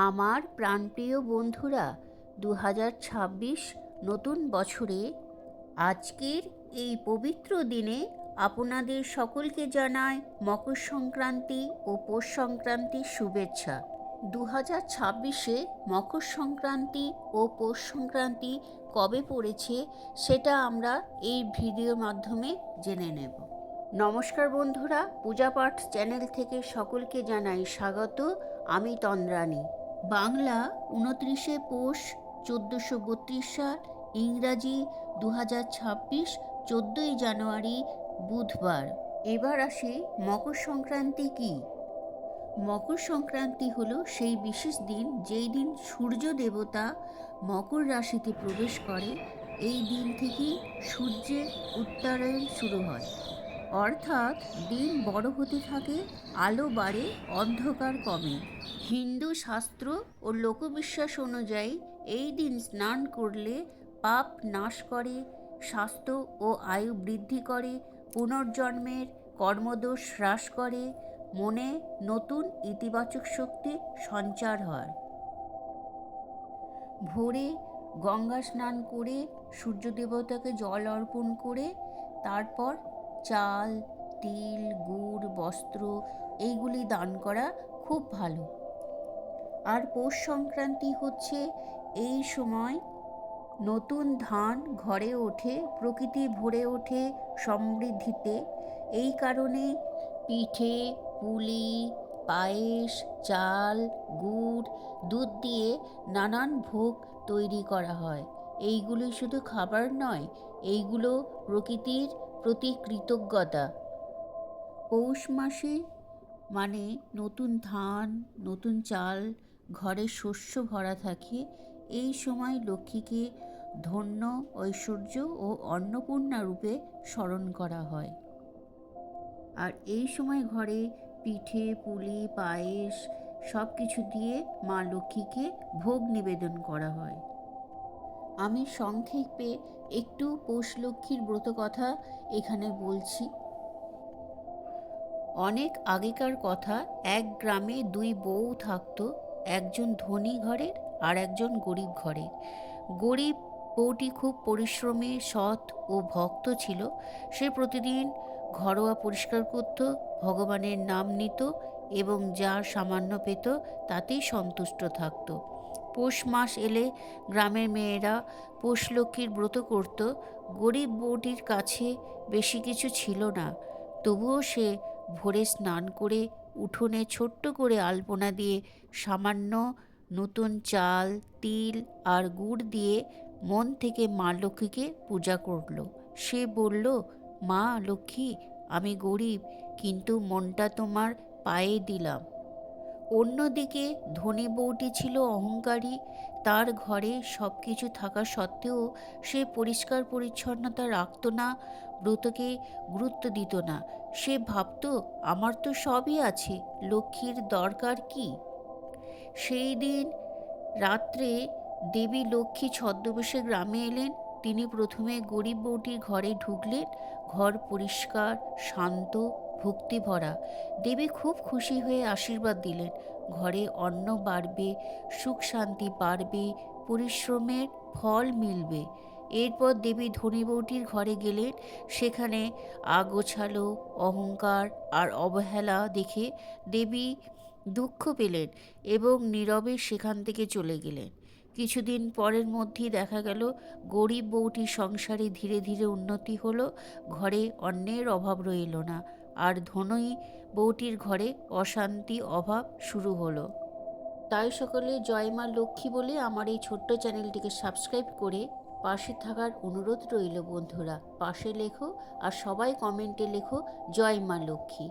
আমার প্রাণপ্রিয় বন্ধুরা, 2026 নতুন বছরে আজকের এই পবিত্র দিনে আপনাদের সকলকে জানাই মকর সংক্রান্তি ও পৌষ সংক্রান্তির শুভেচ্ছা। 2026-এ মকর সংক্রান্তি ও পৌষ সংক্রান্তি কবে পড়েছে সেটা আমরা এই ভিডিওর মাধ্যমে জেনে নেব। নমস্কার বন্ধুরা, পূজাপাঠ চ্যানেল থেকে সকলকে জানাই স্বাগত। আমি তন্দ্রানী। বাংলা 29শে পৌষ 1432 সাল, ইংরাজি 2026 14ই জানুয়ারি বুধবার। এবার আসি মকর সংক্রান্তি কি। মকর সংক্রান্তি হলো সেই বিশেষ দিন যেই দিন সূর্য দেবতা মকর রাশিতে প্রবেশ করে। এই দিন থেকেই সূর্যের উত্তরায়ণ শুরু হয়, অর্থাৎ দিন বড় হতে থাকে, আলো বাড়ে, অন্ধকার কমে। হিন্দু শাস্ত্র ও লোকবিশ্বাস অনুযায়ী এই দিন স্নান করলে পাপ নাশ করে, স্বাস্থ্য ও আয়ু বৃদ্ধি করে, পুনর্জন্মের কর্মদোষ হ্রাস করে, মনে নতুন ইতিবাচক শক্তি সঞ্চার হয়। ভোরে গঙ্গা স্নান করে সূর্য দেবতাকে জল অর্পণ করে তারপর চাল, তিল, গুড়, বস্ত্র এইগুলি দান করা খুব ভালো। আর পৌষ সংক্রান্তি হচ্ছে এই সময় নতুন ধান ঘরে ওঠে, প্রকৃতি ভরে ওঠে সমৃদ্ধিতে। এই কারণে পিঠে, পুলি, পায়েস, চাল, গুড়, দুধ দিয়ে নানান ভোগ তৈরি করা হয়। এইগুলো শুধু খাবার নয়, এইগুলো প্রকৃতির প্রতি কৃতজ্ঞতা। পৌষ মাসে মানে নতুন ধান, নতুন চাল, ঘরে শস্য ভরা থাকে। এই সময় লক্ষ্মীকে ধন্য, ঐশ্বর্য ও অন্নপূর্ণা রূপে স্মরণ করা হয়। আর এই সময় ঘরে পিঠে, পুলি, পায়েস সব কিছু দিয়ে মা লক্ষ্মীকে ভোগ নিবেদন করা হয়। আমি সংক্ষেপে একটু পৌষ লক্ষ্মীর ব্রত কথা এখানে বলছি। অনেক আগেকার কথা, এক গ্রামে দুই বউ থাকতো, একজন ধনী ঘরের আর একজন গরিব ঘরের। গরিব বউটি খুব পরিশ্রমী, সৎ ও ভক্ত ছিল। সে প্রতিদিন ঘরোয়া পরিষ্কার করত, ভগবানের নাম নিত এবং যা সামান্য পেত তাতেই সন্তুষ্ট থাকত। পৌষ মাস এলে গ্রামের মেয়েরা পৌষ লক্ষ্মীর ব্রত করত। গরিব বউটির কাছে বেশি কিছু ছিল না, তবুও সে ভোরে স্নান করে উঠোনে ছোট্ট করে আলপনা দিয়ে সামান্য নতুন চাল, তিল আর গুড় দিয়ে মন থেকে মা লক্ষ্মীকে পূজা করল। সে বলল, মা লক্ষ্মী, আমি গরিব, কিন্তু মনটা তোমার পায়ে দিলাম। অন্যদিকে ধনী বউটি ছিল অহংকারী। তার ঘরে সব কিছু থাকা সত্ত্বেও সে পরিষ্কার পরিচ্ছন্নতা রাখত না, ব্রতকে গুরুত্ব দিত না। সে ভাবত, আমার তো সবই আছে, লক্ষ্মীর দরকার কি। সেই দিন রাত্রে দেবী লক্ষ্মী ছদ্মবেশে গ্রামে এলেন। তিনি প্রথমে গরিব বউটির ঘরে ঢুকলেন। ঘর পরিষ্কার, শান্ত, ভক্তি ভরা। দেবী খুব খুশি হয়ে আশীর্বাদ দিলেন, ঘরে অন্ন বাড়বে, সুখ শান্তি বাড়বে, পরিশ্রমের ফল মিলবে। এরপর দেবী ধনী বউটির ঘরে গেলেন। সেখানে আগোছালো, অহংকার আর অবহেলা দেখে দেবী দুঃখ পেলেন এবং নীরবে সেখান থেকে চলে গেলেন। কিছুদিন পরের মধ্যেই দেখা গেল গরিব বউটির সংসারে ধীরে ধীরে উন্নতি হলো, ঘরে অন্নের অভাব রইল না, আর ধনী বউটির ঘরে অশান্তি, অভাব শুরু হলো। তাই সকলে জয় মা লক্ষ্মী বলে আমার এই ছোট্ট চ্যানেলটিকে সাবস্ক্রাইব করে পাশে থাকার অনুরোধ রইল। বন্ধুরা, পাশে লেখো আর সবাই কমেন্টে লেখো জয় মা লক্ষ্মী।